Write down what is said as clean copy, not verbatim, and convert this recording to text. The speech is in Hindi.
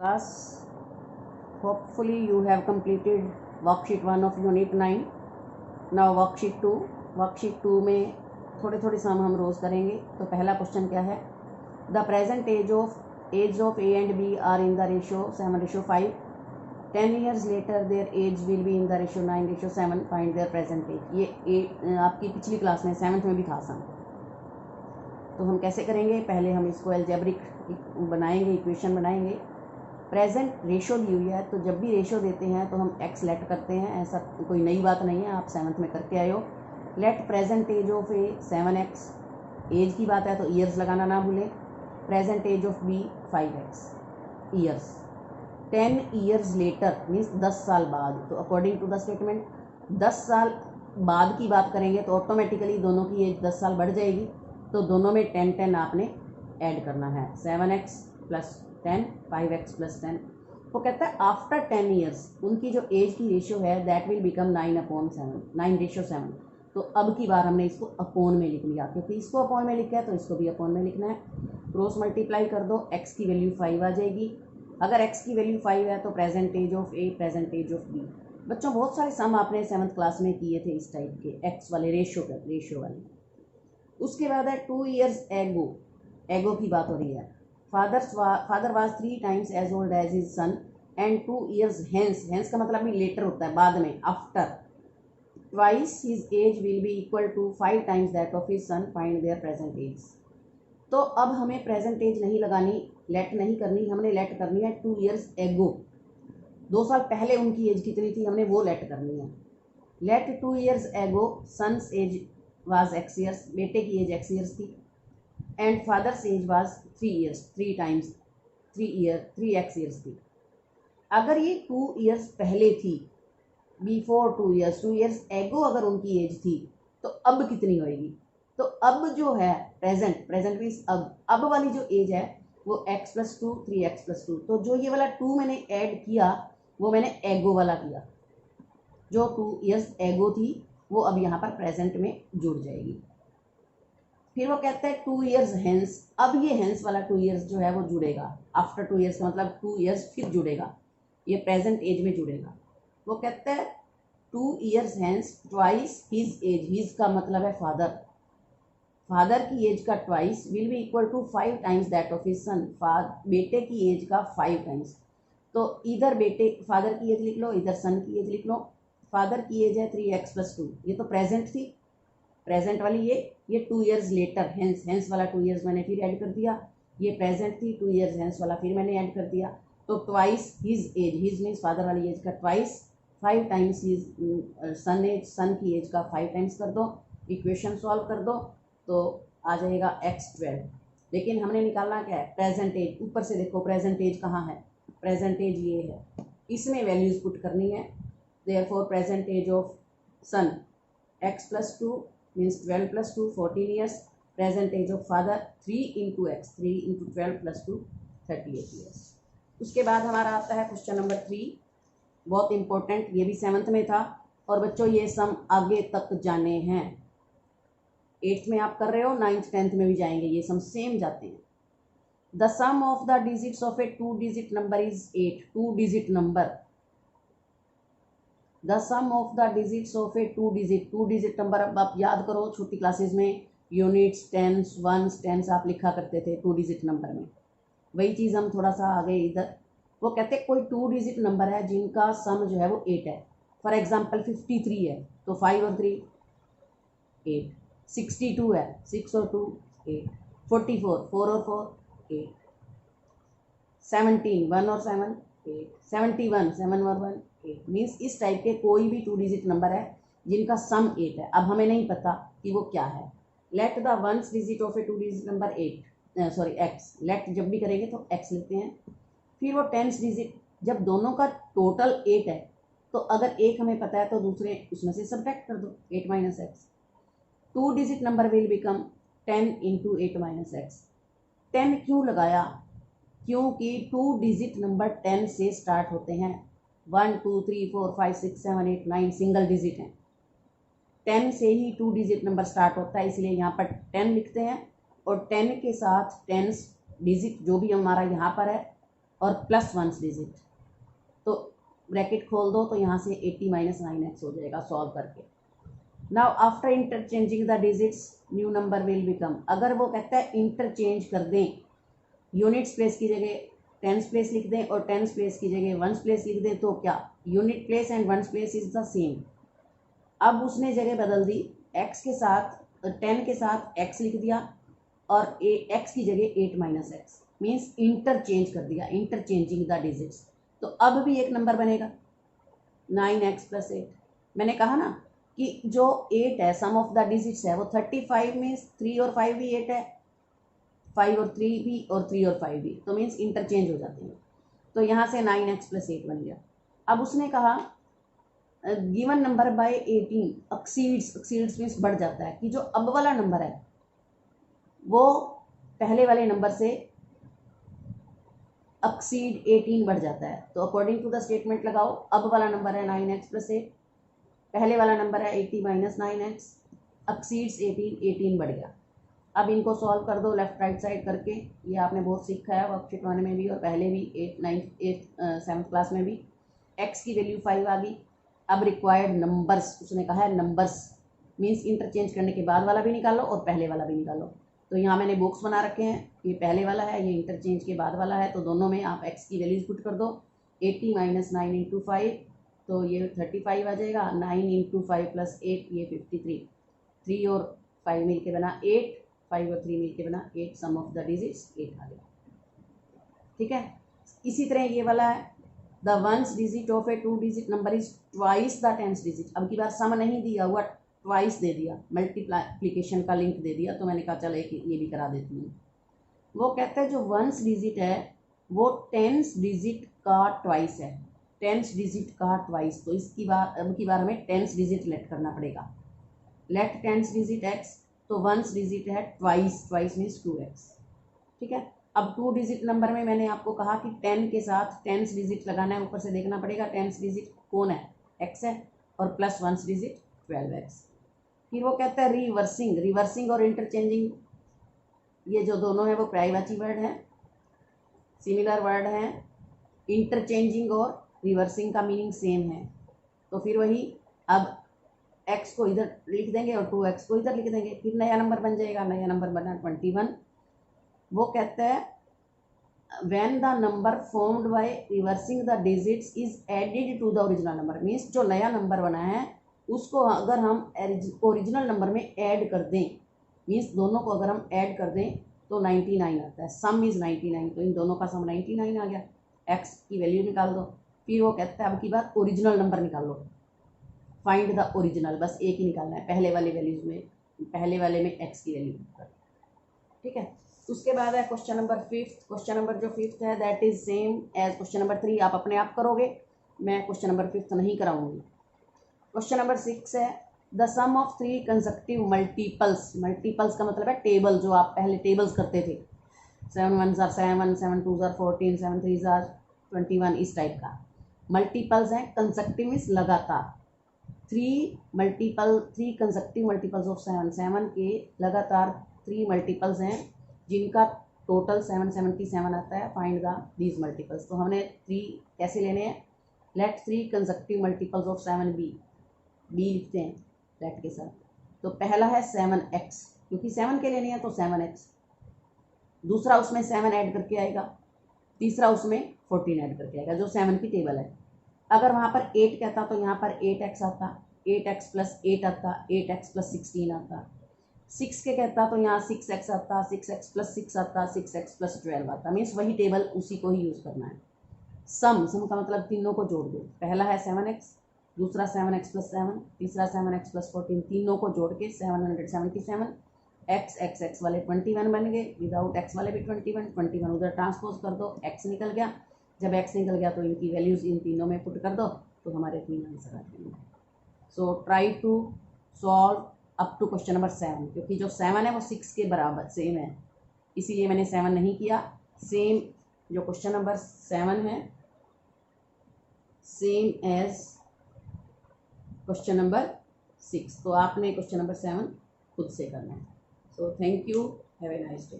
Class, hopefully you have completed worksheet 1 of unit 9. Now worksheet 2. Worksheet 2 में थोड़े थोड़े सम हम रोज़ करेंगे. तो पहला क्वेश्चन क्या है? The present age of A and B are in the ratio 7:5. 10 years later their age will be in the ratio 9:7. Find their present age. ये आपकी पिछली क्लास में 7th में भी था सम. तो हम कैसे करेंगे? पहले हम इसको एल्जेब्रिक बनाएंगे, इक्वेशन बनाएंगे. प्रेजेंट रेशो दी हुई है, तो जब भी रेशो देते हैं तो हम एक्स लेट करते हैं. ऐसा कोई नई बात नहीं है, आप 7th में करके आए हो. Let present age of A 7x. Age की बात है तो ईयर्स लगाना ना भूलें. Present age of B 5x years. 10 years later means 10 साल बाद. तो अकॉर्डिंग टू द स्टेटमेंट 10 साल बाद की बात करेंगे तो ऑटोमेटिकली दोनों की एज 10 साल बढ़ जाएगी. तो दोनों में 10 आपने ऐड करना है. 7x + 10, 5x + 10. वो कहता है आफ्टर 10 years उनकी जो एज की रेशियो है दैट विल बिकम 9:7. तो अब की बार हमने इसको अपॉन में लिख लिया, क्योंकि इसको अपॉन में लिखा है तो इसको भी अपॉन में लिखना है. क्रॉस मल्टीप्लाई कर दो, x की वैल्यू 5 आ जाएगी. अगर x की वैल्यू 5 है तो present age of A, present age of B. बच्चों बहुत सारे सम आपने 7th क्लास में किए थे इस टाइप के, x वाले रेशियो वाले. उसके बाद है 2 years एगो की बात हो रही है. Father was 3 times as old as his son and 2 years hence का मतलब भी लेटर होता है, बाद में, after. twice his age will be equal to 5 times that of his son. Find their present age. तो अब हमें प्रेजेंट एज नहीं लगानी, लेट नहीं करनी, हमने लेट करनी है 2 years एगो. 2 साल पहले उनकी एज कितनी थी हमने वो लेट करनी है. Let 2 years ago son's age was x years, बेटे की एज x years थी. And father's age was 3 years, 3x years थी. अगर ये 2 years पहले थी, बिफोर 2 years एगो अगर उनकी एज थी, तो अब कितनी होएगी? तो अब जो है प्रेजेंट मीन्स अब वाली जो एज है वो x + 2, 3x + 2. तो जो ये वाला 2 मैंने ऐड किया वो मैंने एगो वाला किया. जो 2 years एगो थी वो अब यहाँ पर प्रेजेंट में जुड़ जाएगी. फिर वो कहता है 2 years हेंस. अब ये हेंस वाला 2 years जो है वो जुड़ेगा. आफ्टर 2 years का मतलब 2 years फिर जुड़ेगा, ये प्रेजेंट एज में जुड़ेगा. वो कहता है 2 years hence twice his age. His का मतलब है फादर की एज का twice will be equal to 5 times that of his son. बेटे की एज का 5 times. तो इधर फादर की एज लिख लो, इधर सन की एज लिख लो. फादर की एज है 3x + 2. ये तो प्रेजेंट थी, प्रेजेंट वाली ये 2 years लेटर हेंस वाला 2 years मैंने फिर ऐड कर दिया. ये प्रेजेंट थी, 2 years हेंस वाला फिर मैंने ऐड कर दिया. तो twice his age, his means father वाली एज का ट्वाइस, 5 times हिज सन की एज का 5 times कर दो. इक्वेशन सॉल्व कर दो तो आ जाएगा x12. लेकिन हमने निकालना क्या है? Present age. ऊपर से देखो प्रेजेंट एज कहाँ है? प्रेजेंट एज ये है, इसमें वैल्यूज पुट करनी है. Therefore present age of son x + 2 means 12 + 2 14 years. Present age of father 3 × x, 3 × 12 + 2 38 years. उसके बाद हमारा आता है क्वेश्चन नंबर 3. बहुत इंपॉर्टेंट, ये भी 7th में था. और बच्चों ये सम आगे तक जाने हैं. 8th में आप कर रहे हो, 9th 10th में भी जाएंगे, ये सम सेम जाते हैं. The sum of the digits of a 2-digit number is 8. 2-digit number. The sum of the digits of a 2-digit number. अब आप याद करो छोटी क्लासेस में यूनिट्स, टेंस, वंस, टेंस आप लिखा करते थे 2-digit नंबर में. वही चीज़ हम थोड़ा सा आगे इधर. वो कहते हैं कोई 2-digit नंबर है जिनका सम जो है वो 8 है. फॉर एग्जाम्पल 53 है तो 5 और 3 8. 62 है, 6 और 2 8. 44 4 और 4 8. 17 1 और 7 8. 71 7 और 1 8. मीन्स इस टाइप के कोई भी 2-digit नंबर है जिनका सम 8 है. अब हमें नहीं पता कि वो क्या है. Let the ones digit of a 2-digit number 8, sorry x. Let जब भी करेंगे तो x लेते हैं. फिर वो 10th डिजिट, जब दोनों का टोटल 8 है तो अगर एक हमें पता है तो दूसरे उसमें से सब्ट्रैक्ट कर दो, 8 - x. 2-digit number will become 10 × 8 - x. 10 क्यों लगाया? क्योंकि 2-digit नंबर 10 से स्टार्ट होते हैं. 1 2 3 4 5 6 7 8 9 सिंगल डिजिट हैं. 10 से ही 2-digit नंबर स्टार्ट होता है, इसलिए यहाँ पर 10 लिखते हैं. और 10 के साथ 10 डिजिट जो भी हमारा यहाँ पर है और प्लस वंस डिजिट, तो ब्रैकेट खोल दो तो यहाँ से 80 माइनस 9x हो जाएगा सॉल्व करके। Now after interchanging the digits new number will become, अगर वो कहता है इंटरचेंज कर दें, यूनिट्स प्लेस की जगह टेंस प्लेस लिख दें और टेंस प्लेस की जगह वंस प्लेस लिख दें, तो क्या unit place and ones place is the same. अब उसने जगह बदल दी, x के साथ 10 के साथ x लिख दिया और x की जगह 8 माइनस एक्स, मीन्स इंटरचेंज कर दिया, इंटरचेंजिंग द डिजिट्स। तो अब भी एक नंबर बनेगा 9x प्लस 8। मैंने कहा ना कि जो 8 है सम ऑफ द डिजिट्स है वो 35 में 3 और 5 भी 8 है, 5 और 3 भी और 3 और 5 भी, तो मीन्स इंटरचेंज हो जाते हैं। तो यहाँ से 9x प्लस 8 बन गया। अब उसने कहा given number by 18 exceeds means बढ़ जाता है, कि जो अब वाला नंबर है वो पहले वाले नंबर से एक्सीड 18 बढ़ जाता है। तो अकॉर्डिंग टू द स्टेटमेंट लगाओ, अब वाला नंबर है 9x प्लस 8, पहले वाला नंबर है 80 माइनस 9x, एक्सीड्स 18 बढ़ गया। अब इनको सॉल्व कर दो लेफ्ट राइट साइड करके, ये आपने बहुत सीखा है वर्कशीट 1 में भी और पहले भी 7th क्लास में भी। x की वैल्यू 5 आ गई। अब रिक्वायर्ड नंबर्स, उसने कहा है नंबर्स मीन्स इंटरचेंज करने के बाद वाला भी निकालो और पहले वाला भी निकालो। तो यहाँ मैंने बॉक्स बना रखे हैं, ये पहले वाला है, ये इंटरचेंज के बाद वाला है, तो दोनों में आप x की वैल्यूज पुट कर दो। 80 माइनस 9 इंटू 5, तो ये 35 आ जाएगा। 9 इंटू 5 प्लस 8, ये 53। 3 और 5 मिल के बना 8, 5 और 3 मिल के बना 8, सम ऑफ द डिजिट्स 8 आ गया। ठीक है, इसी तरह ये वाला है, the ones digit of A 2 digit number is twice the tens digit. अब की बार सम नहीं दिया हुआ, ट्वाइस दे दिया, मल्टीप्लिकेशन का लिंक दे दिया, तो मैंने कहा चलो ये भी करा देती हूँ। वो कहता है जो वंस डिजिट है वो टेंस डिजिट का ट्वाइस है, टेंस डिजिट का ट्वाइस। तो इसकी बार अब की बार हमें टेंस डिजिट लेट करना पड़ेगा। लेट टेंस डिजिट x, तो वंस डिजिट है ट्वाइस, ट्वाइस मीन्स 2x। ठीक है, अब 2 डिजिट नंबर में मैंने आपको कहा कि 10 के साथ टेंस डिजिट लगाना है, ऊपर से देखना पड़ेगा टेंस डिजिट कौन है, x है, और प्लस वंस डिजिट 12x। फिर वो कहता है रिवर्सिंग, रिवर्सिंग और इंटरचेंजिंग, ये जो दोनों है वो पर्यायवाची वर्ड है, सिमिलर वर्ड है। इंटरचेंजिंग और रिवर्सिंग का मीनिंग सेम है, तो फिर वही अब x को इधर लिख देंगे और 2x को इधर लिख देंगे, फिर नया नंबर बन जाएगा, नया नंबर बना 21। वो कहता है when the number formed by reversing the digits is added to the original number, means जो नया नंबर बना है उसको अगर हम ओरिजिनल नंबर में ऐड कर दें, मीन्स दोनों को अगर हम ऐड कर दें तो 99 आता है, सम इज 99, तो इन दोनों का सम 99 आ गया। x की वैल्यू निकाल दो। फिर वो कहता है अब की बार ओरिजिनल नंबर निकाल लो, फाइंड द ओरिजिनल, बस एक ही निकालना है, पहले वाले वैल्यूज में, पहले वाले में x की वैल्यू। ठीक है, उसके बाद है क्वेश्चन नंबर 5। क्वेश्चन नंबर जो 5 है that is same as question number 3, आप अपने आप करोगे, मैं क्वेश्चन नंबर 5 नहीं कराऊंगी। क्वेश्चन नंबर 6 है the sum of 3 consecutive multiples, multiples का मतलब है टेबल, जो आप पहले टेबल्स करते थे, 7 1s are 7, 7 2s are 14, 7 3s are 21, इस टाइप का मल्टीपल्स हैं। कंसेक्टिव मीन्स लगातार, 3 कंसेक्टिव मल्टीपल्स ऑफ 7, 7 के लगातार 3 मल्टीपल्स हैं जिनका टोटल 777 आता है। फाइंड द दीज मल्टीपल्स, तो हमने 3 कैसे लेने हैं, let 3 consecutive multiples of 7 B लिखते हैं लेट के साथ। तो पहला है 7x, क्योंकि 7 के लेने हैं तो 7x, दूसरा उसमें 7 ऐड करके आएगा, तीसरा उसमें 14 ऐड करके आएगा, जो 7 की टेबल है। अगर वहाँ पर 8 कहता तो यहाँ पर 8x आता, 8x प्लस 8 आता, 8x प्लस 16 आता। 6 के कहता तो यहाँ 6x आता, 6x प्लस 6 आता, 6x प्लस 12 आता, मीन्स वही टेबल उसी को ही यूज़ करना है। सम का मतलब तीनों को जोड़ दो, पहला है 7x, दूसरा 7x प्लस 7, तीसरा 7x प्लस 14, तीनों को जोड़ के 777। x वाले 21 बन गए, विदाउट x वाले भी 21 उधर ट्रांसपोज कर दो, x निकल गया। जब x निकल गया तो इनकी वैल्यूज़ इन तीनों में पुट कर दो, तो हमारे 3 आंसर आ जाएंगे। So try to solve up to question number 7, क्योंकि जो 7 है वो 6 के बराबर सेम है, इसीलिए मैंने 7 नहीं किया। सेम जो क्वेश्चन नंबर 7 है सेम एज क्वेश्चन नंबर 6, तो आपने क्वेश्चन नंबर 7 खुद से करना है। So thank you, have a nice day.